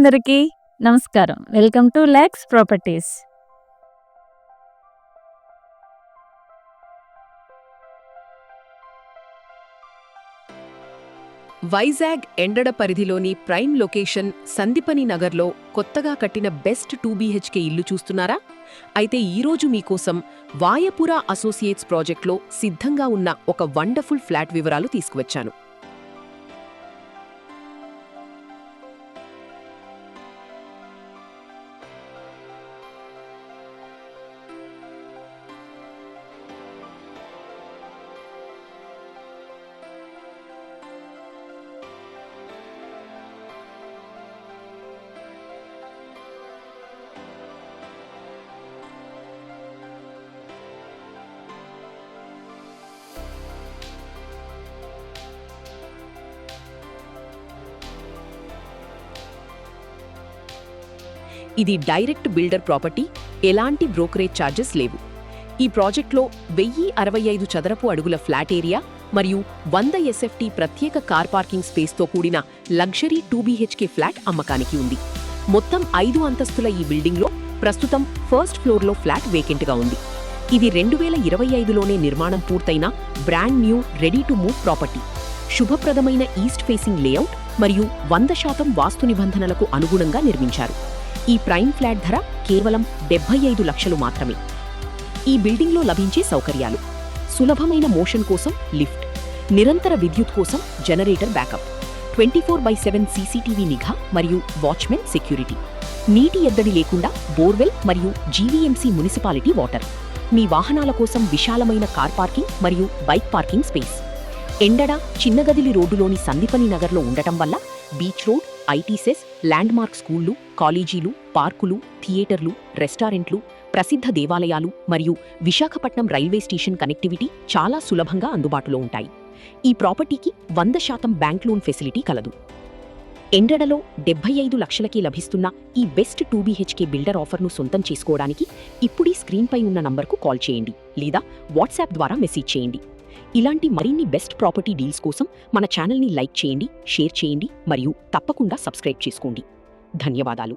అందరికీ నమస్కారం. Welcome to Lax properties. Vizag Endada పరిధిలోని ప్రైమ్ లొకేషన్ సందిపని నగర్లో కొత్తగా కట్టిన బెస్ట్ 2 BHK ఇల్లు చూస్తున్నారా? అయితే ఈరోజు మీకోసం వాయపుర అసోసియేట్స్ ప్రాజెక్ట్లో సిద్ధంగా ఉన్న ఒక వండర్ఫుల్ ఫ్లాట్ వివరాలు తీసుకువచ్చాను. ఇది డైరెక్ట్ బిల్డర్ ప్రాపర్టీ, ఎలాంటి బ్రోకరేజ్ ఛార్జెస్ లేవు. ఈ ప్రాజెక్ట్లో 1065 చదరపు అడుగుల ఫ్లాట్ ఏరియా మరియు 100 SFT ప్రత్యేక కార్ పార్కింగ్ స్పేస్తో కూడిన లగ్జరీ 2 BHK ఫ్లాట్ అమ్మకానికి ఉంది. మొత్తం 5 అంతస్తుల ఈ బిల్డింగ్లో ప్రస్తుతం ఫస్ట్ ఫ్లోర్లో ఫ్లాట్ వేకెంట్గా ఉంది. ఇది 2025లోనే నిర్మాణం పూర్తయిన brand new ready to move property. శుభప్రదమైన ఈస్ట్ ఫేసింగ్ లేఅవుట్ మరియు 100% వాస్తు నిబంధనలకు అనుగుణంగా నిర్మించారు. ఈ ప్రైమ్ ఫ్లాట్ ధర కేవలం 75 లక్షలు మాత్రమే. ఈ బిల్డింగ్లో లభించే సౌకర్యాలు: సులభమైన మోషన్ కోసం లిఫ్ట్, నిరంతర విద్యుత్ కోసం జనరేటర్ బ్యాకప్, 24/7 CCTV నిఘా మరియు వాచ్మెన్ సెక్యూరిటీ, నీటి ఎద్దడి లేకుండా బోర్వెల్ మరియు GVMC మున్సిపాలిటీ వాటర్, మీ వాహనాల కోసం విశాలమైన కార్ పార్కింగ్ మరియు బైక్ పార్కింగ్ స్పేస్. ఎండడ చిన్నగదిలి రోడ్డులోని సందిపని నగర్లో ఉండటం వల్ల బీచ్ రోడ్, ITSS, ల్యాండ్మార్క్ స్కూళ్లు, కాలేజీలు, పార్కులు, థియేటర్లు, రెస్టారెంట్లు, ప్రసిద్ధ దేవాలయాలు మరియు విశాఖపట్నం రైల్వే స్టేషన్ కనెక్టివిటీ చాలా సులభంగా అందుబాటులో ఉంటాయి. ఈ ప్రాపర్టీకి 100% బ్యాంక్ లోన్ ఫెసిలిటీ కలదు. ఎండడలో 75 లక్షలకి లభిస్తున్న ఈ బెస్ట్ 2 BHK బిల్డర్ ఆఫర్ను సొంతం చేసుకోవడానికి ఇప్పుడీ స్క్రీన్పై ఉన్న నంబర్కు కాల్ చేయండి లేదా వాట్సాప్ ద్వారా మెసేజ్ చేయండి. ఇలాంటి మరిన్ని బెస్ట్ ప్రాపర్టీ డీల్స్ కోసం మన ఛానల్ని లైక్ చేయండి, షేర్ చేయండి మరియు తప్పకుండా సబ్స్క్రైబ్ చేసుకోండి. ధన్యవాదాలు.